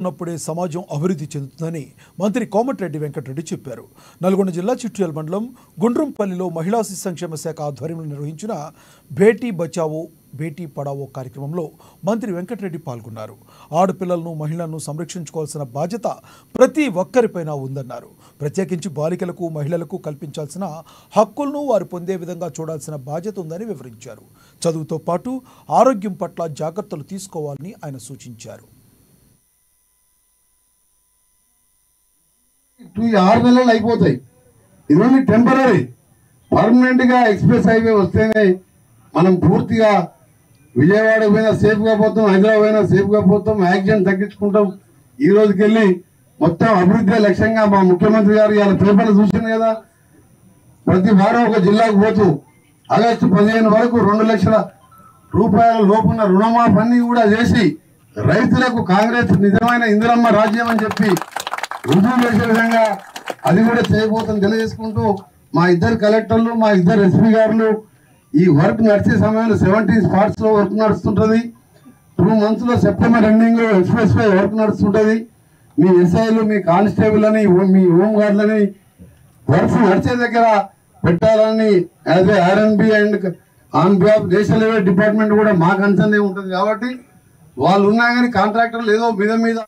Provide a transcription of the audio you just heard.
ఉన్నప్పుడే సమాజం అభివృద్ధి చెందుతుందని మంత్రి కోమటిరెడ్డి వెంకటరెడ్డి చెప్పారు. నల్గొండ జిల్లా చిట్యాల మండలం గుండ్రంపల్లిలో మహిళా శిశు సంక్షేమ శాఖ ఆధ్వర్యంలో నిర్వహించిన బేటీ బచావో బేటీ పడావో కార్యక్రమంలో మంత్రి వెంకటరెడ్డి పాల్గొన్నారు. ఆడపిల్లలను మహిళలను సంరక్షించుకోవాల్సిన బాధ్యత ప్రతి ఒక్కరిపైన ఉందన్నారు. ప్రత్యేకించి బాలికలకు మహిళలకు కల్పించాల్సిన హక్కులను వారు పొందే విధంగా చూడాల్సిన బాధ్యత ఉందని వివరించారు. చదువుతో పాటు ఆరోగ్యం పట్ల జాగ్రత్తలు తీసుకోవాలని ఆయన సూచించారు. 6 నెలలు అయిపోతాయి. ఇవన్నీ టెంపరీ. పర్మనెంట్ గా ఎక్స్ప్రెస్ హైవే వస్తేనే మనం పూర్తిగా విజయవాడ పోయినా సేఫ్ గా పోతాం, హైదరాబాద్ పోయినా సేఫ్ గా పోతాం, యాక్సిడెంట్ తగ్గించుకుంటాం. ఈ రోజుకెళ్ళి మొత్తం అభివృద్ధి లక్ష్యంగా మా ముఖ్యమంత్రి గారు ఇవాళ పేపర్లు చూసింది కదా, ప్రతి వారం ఒక జిల్లాకు పోతూ ఆగస్టు 15 వరకు 2 లక్షల రూపాయల లోపున్న రుణమాఫీ అన్ని కూడా చేసి రైతులకు కాంగ్రెస్ నిజమైన ఇందిరమ్మ రాజ్యం అని చెప్పి రుజువు చేసే విధంగా అది కూడా చేయబోతుందని తెలియజేసుకుంటూ మా ఇద్దరు కలెక్టర్లు, మా ఇద్దరు ఎస్పీ గారులు ఈ వర్క్ నడిచే సమయంలో 17 స్పాట్స్ లో వర్క్ నడుస్తుంటది. 2 months లో సెప్టెంబర్ ఎండింగ్ లో ఎక్స్ప్రెస్ వే వర్క్ నడుస్తుంటది. మీ ఎస్ఐలు, మీ కానిస్టేబుల్ అని, మీ హోమ్ గార్డులని వర్క్స్ నడిచే దగ్గర పెట్టాలని as a RNB and on behalf national highway department కూడా మా కన్సర్న్ ఉంటుంది. కాబట్టి వాళ్ళు ఉన్నా కానీ కాంట్రాక్టర్లు ఏదో మీద